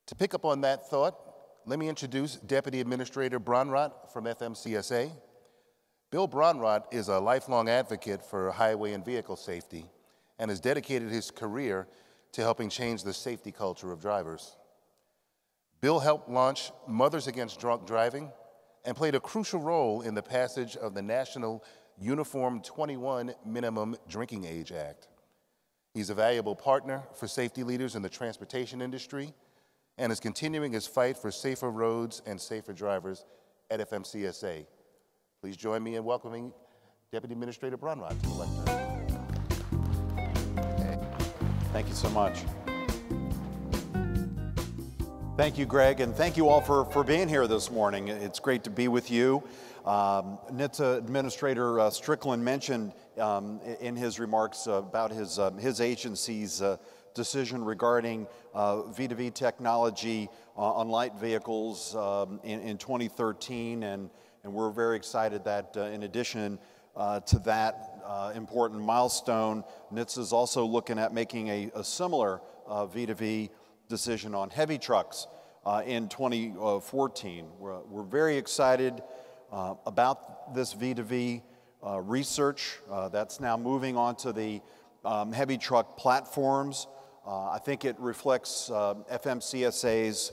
To pick up on that thought, let me introduce Deputy Administrator Bronrott from FMCSA. Bill Bronrott is a lifelong advocate for highway and vehicle safety and has dedicated his career to helping change the safety culture of drivers. Bill helped launch Mothers Against Drunk Driving and played a crucial role in the passage of the National Uniform 21 Minimum Drinking Age Act. He's a valuable partner for safety leaders in the transportation industry and is continuing his fight for safer roads and safer drivers at FMCSA. Please join me in welcoming Deputy Administrator Bronrott to the lectern. Okay. Thank you so much. Thank you, Greg, and thank you all for being here this morning. It's great to be with you. NHTSA Administrator Strickland mentioned in his remarks about his agency's decision regarding V2V technology on light vehicles in 2013, and we're very excited that in addition to that important milestone, NHTSA is also looking at making a similar V2V decision on heavy trucks in 2014. We're very excited about this V2V research that's now moving on to the heavy truck platforms. I think it reflects FMCSA's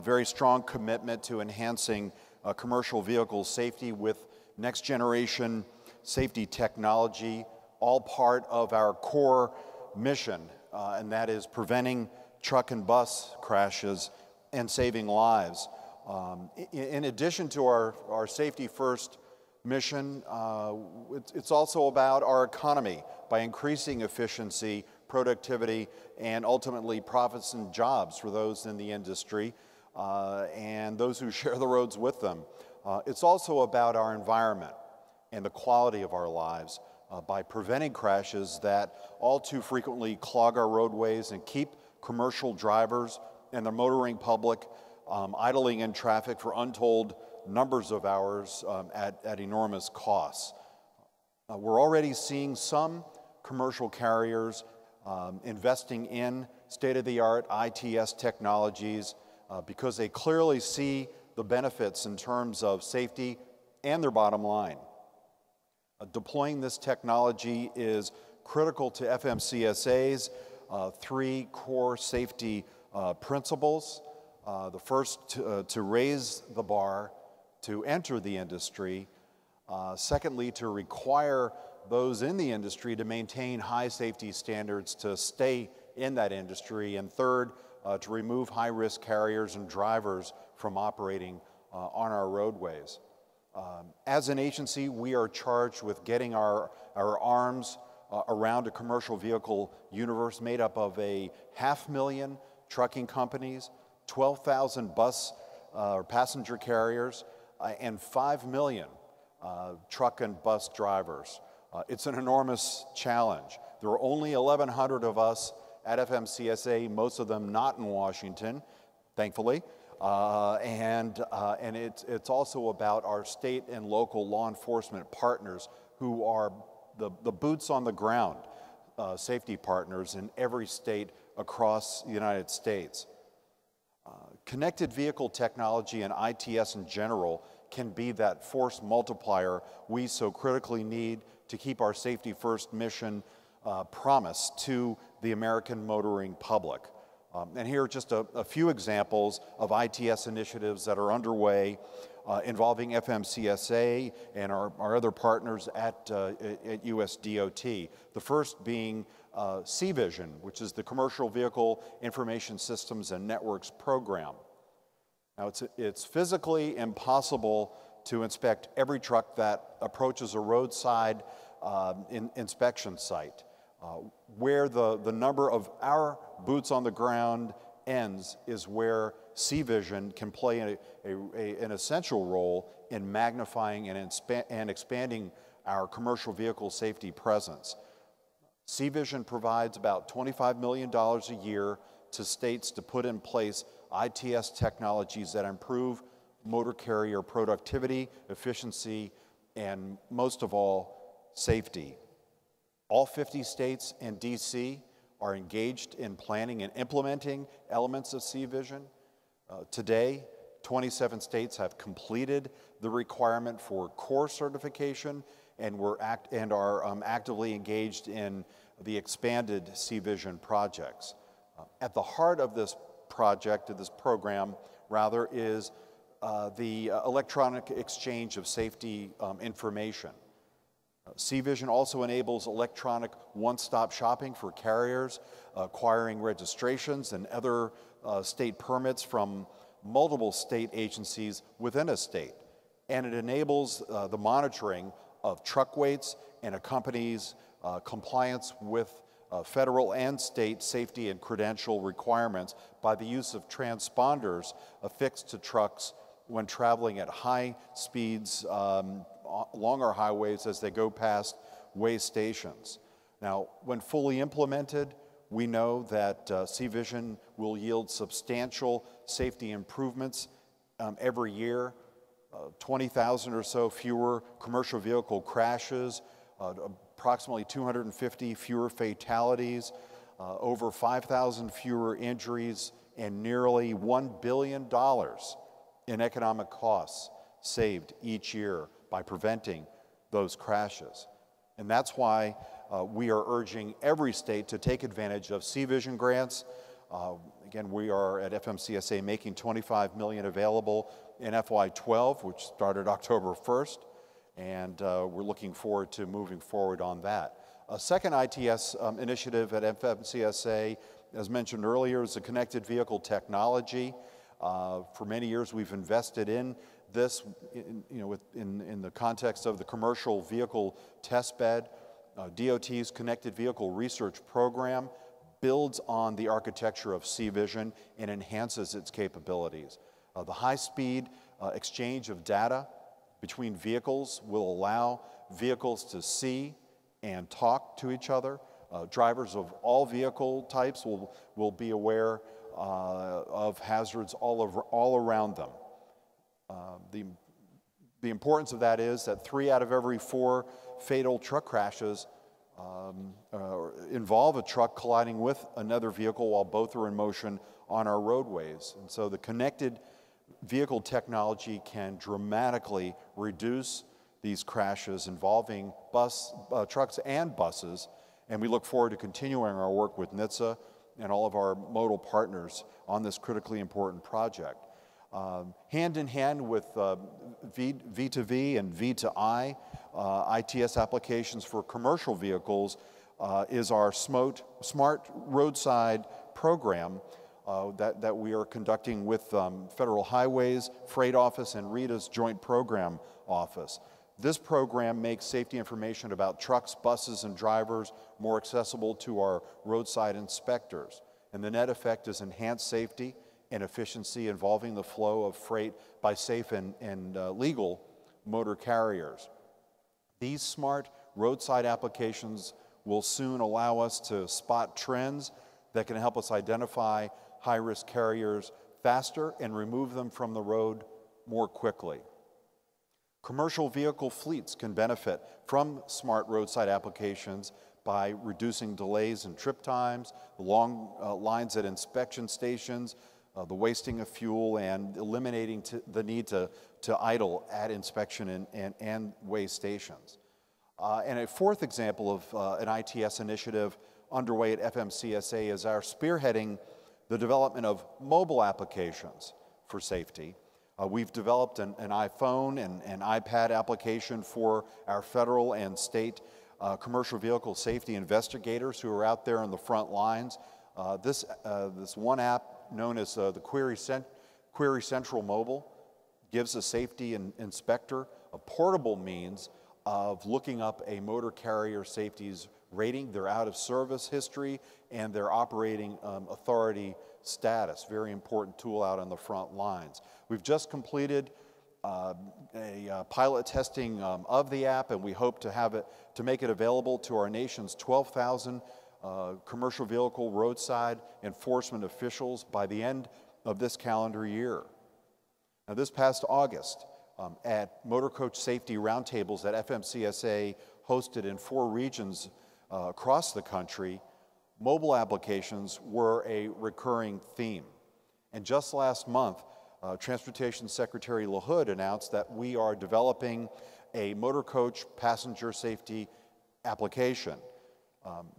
very strong commitment to enhancing commercial vehicle safety with next generation safety technology, all part of our core mission, and that is preventing truck and bus crashes and saving lives. In addition to our safety first mission, it's also about our economy by increasing efficiency, productivity, and ultimately profits and jobs for those in the industry and those who share the roads with them. It's also about our environment and the quality of our lives by preventing crashes that all too frequently clog our roadways and keep commercial drivers and the motoring public idling in traffic for untold numbers of hours at enormous costs. We're already seeing some commercial carriers investing in state-of-the-art ITS technologies because they clearly see the benefits in terms of safety and their bottom line. Deploying this technology is critical to FMCSA's three core safety principles. The first, to raise the bar to enter the industry. Secondly, to require those in the industry to maintain high safety standards to stay in that industry. And third, to remove high-risk carriers and drivers from operating on our roadways. As an agency, we are charged with getting our arms around a commercial vehicle universe made up of 500,000 trucking companies, 12,000 bus or passenger carriers, and 5 million truck and bus drivers. It's an enormous challenge. There are only 1,100 of us at FMCSA, most of them not in Washington, thankfully. And it's also about our state and local law enforcement partners who are the boots on the ground safety partners in every state across the United States. Connected vehicle technology and ITS in general can be that force multiplier we so critically need to keep our safety first mission promise to the American motoring public. And here are just a few examples of ITS initiatives that are underway involving FMCSA and our other partners at USDOT. The first being C-Vision, which is the Commercial Vehicle Information Systems and Networks program. Now, it's physically impossible to inspect every truck that approaches a roadside inspection site. Where the number of our boots on the ground ends is where C-Vision can play an essential role in magnifying and expanding our commercial vehicle safety presence. C-Vision provides about $25 million a year to states to put in place ITS technologies that improve motor carrier productivity, efficiency, and most of all, safety. All 50 states and DC are engaged in planning and implementing elements of C-Vision, Today, 27 states have completed the requirement for core certification and are actively engaged in the expanded CVision projects. At the heart of this project, of this program, rather, is the electronic exchange of safety information. CVision also enables electronic one-stop shopping for carriers, acquiring registrations and other state permits from multiple state agencies within a state. And it enables the monitoring of truck weights and accompanies compliance with federal and state safety and credential requirements by the use of transponders affixed to trucks when traveling at high speeds along our highways as they go past weigh stations. Now, when fully implemented, we know that CVision will yield substantial safety improvements every year, 20,000 or so fewer commercial vehicle crashes, approximately 250 fewer fatalities, over 5,000 fewer injuries, and nearly $1 billion in economic costs saved each year by preventing those crashes. And that's why we are urging every state to take advantage of CVision grants. Again, we are at FMCSA making $25 million available in FY12, which started October 1st, and we're looking forward to moving forward on that. A second ITS initiative at FMCSA, as mentioned earlier, is the connected vehicle technology. For many years, we've invested in this, in the context of the commercial vehicle test bed. DOT's Connected Vehicle Research Program builds on the architecture of CVision and enhances its capabilities. The high-speed exchange of data between vehicles will allow vehicles to see and talk to each other. Drivers of all vehicle types will be aware of hazards all around them. The importance of that is that 3 out of every 4 fatal truck crashes involve a truck colliding with another vehicle while both are in motion on our roadways. And so the connected vehicle technology can dramatically reduce these crashes involving trucks and buses, and we look forward to continuing our work with NHTSA and all of our modal partners on this critically important project. Hand in hand with V2V and V2I, ITS applications for commercial vehicles is our Smart Roadside program that we are conducting with Federal Highways, Freight Office, and RETA's Joint Program Office. This program makes safety information about trucks, buses, and drivers more accessible to our roadside inspectors. And the net effect is enhanced safety and efficiency involving the flow of freight by safe and legal motor carriers. These smart roadside applications will soon allow us to spot trends that can help us identify high-risk carriers faster and remove them from the road more quickly. Commercial vehicle fleets can benefit from smart roadside applications by reducing delays in trip times, the long lines at inspection stations, the wasting of fuel, and eliminating the need to idle at inspection and weigh stations. And a fourth example of an ITS initiative underway at FMCSA is our spearheading the development of mobile applications for safety. We've developed an iPhone and an iPad application for our federal and state commercial vehicle safety investigators who are out there on the front lines. This one app, known as the Query Central Mobile, gives a safety inspector a portable means of looking up a motor carrier safety's rating, their out-of-service history, and their operating authority status. Very important tool out on the front lines. We've just completed a pilot testing of the app, and we hope to make it available to our nation's 12,000 commercial vehicle roadside enforcement officials by the end of this calendar year. Now, this past August, at Motor Coach Safety Roundtables that FMCSA hosted in 4 regions across the country, mobile applications were a recurring theme. And just last month, Transportation Secretary LaHood announced that we are developing a motor coach passenger safety application.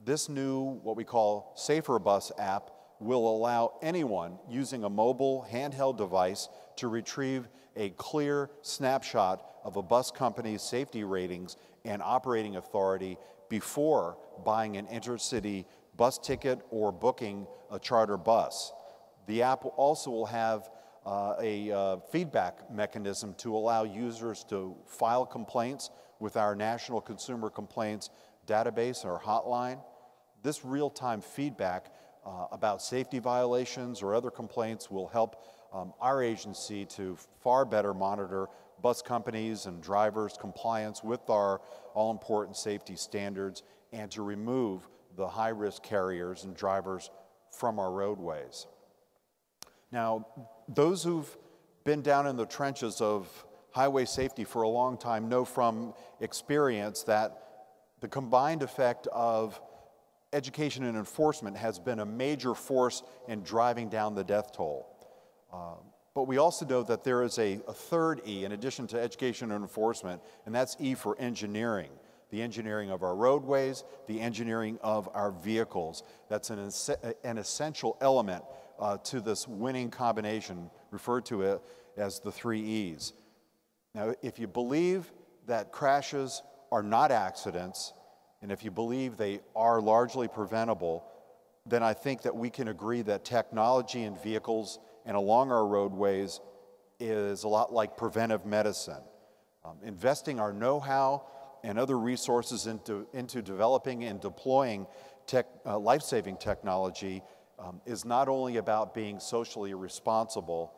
This new, what we call Safer Bus app, will allow anyone using a mobile handheld device to retrieve a clear snapshot of a bus company's safety ratings and operating authority before buying an intercity bus ticket or booking a charter bus. The app also will have a feedback mechanism to allow users to file complaints with our National Consumer Complaints database or hotline. This real-time feedback about safety violations or other complaints will help our agency to far better monitor bus companies and drivers' compliance with our all-important safety standards and to remove the high-risk carriers and drivers from our roadways. Now, those who've been down in the trenches of highway safety for a long time know from experience that the combined effect of education and enforcement has been a major force in driving down the death toll. But we also know that there is a third E in addition to education and enforcement, and that's E for engineering. The engineering of our roadways, the engineering of our vehicles. That's an essential element to this winning combination referred to as the 3 E's. Now, if you believe that crashes are not accidents, and if you believe they are largely preventable, then I think that we can agree that technology in vehicles and along our roadways is a lot like preventive medicine. Investing our know-how and other resources into developing and deploying life-saving technology is not only about being socially responsible,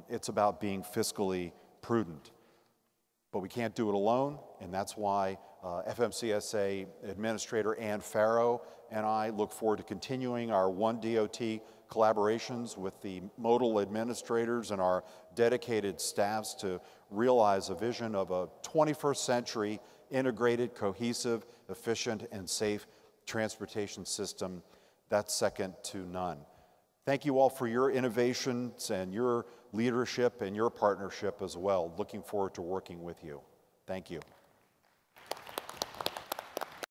it's about being fiscally prudent. But we can't do it alone, and that's why FMCSA Administrator Ann Farrow and I look forward to continuing our One DOT collaborations with the modal administrators and our dedicated staffs to realize a vision of a 21st century integrated, cohesive, efficient, and safe transportation system that's second to none. Thank you all for your innovations and your leadership and your partnership as well. Looking forward to working with you. Thank you.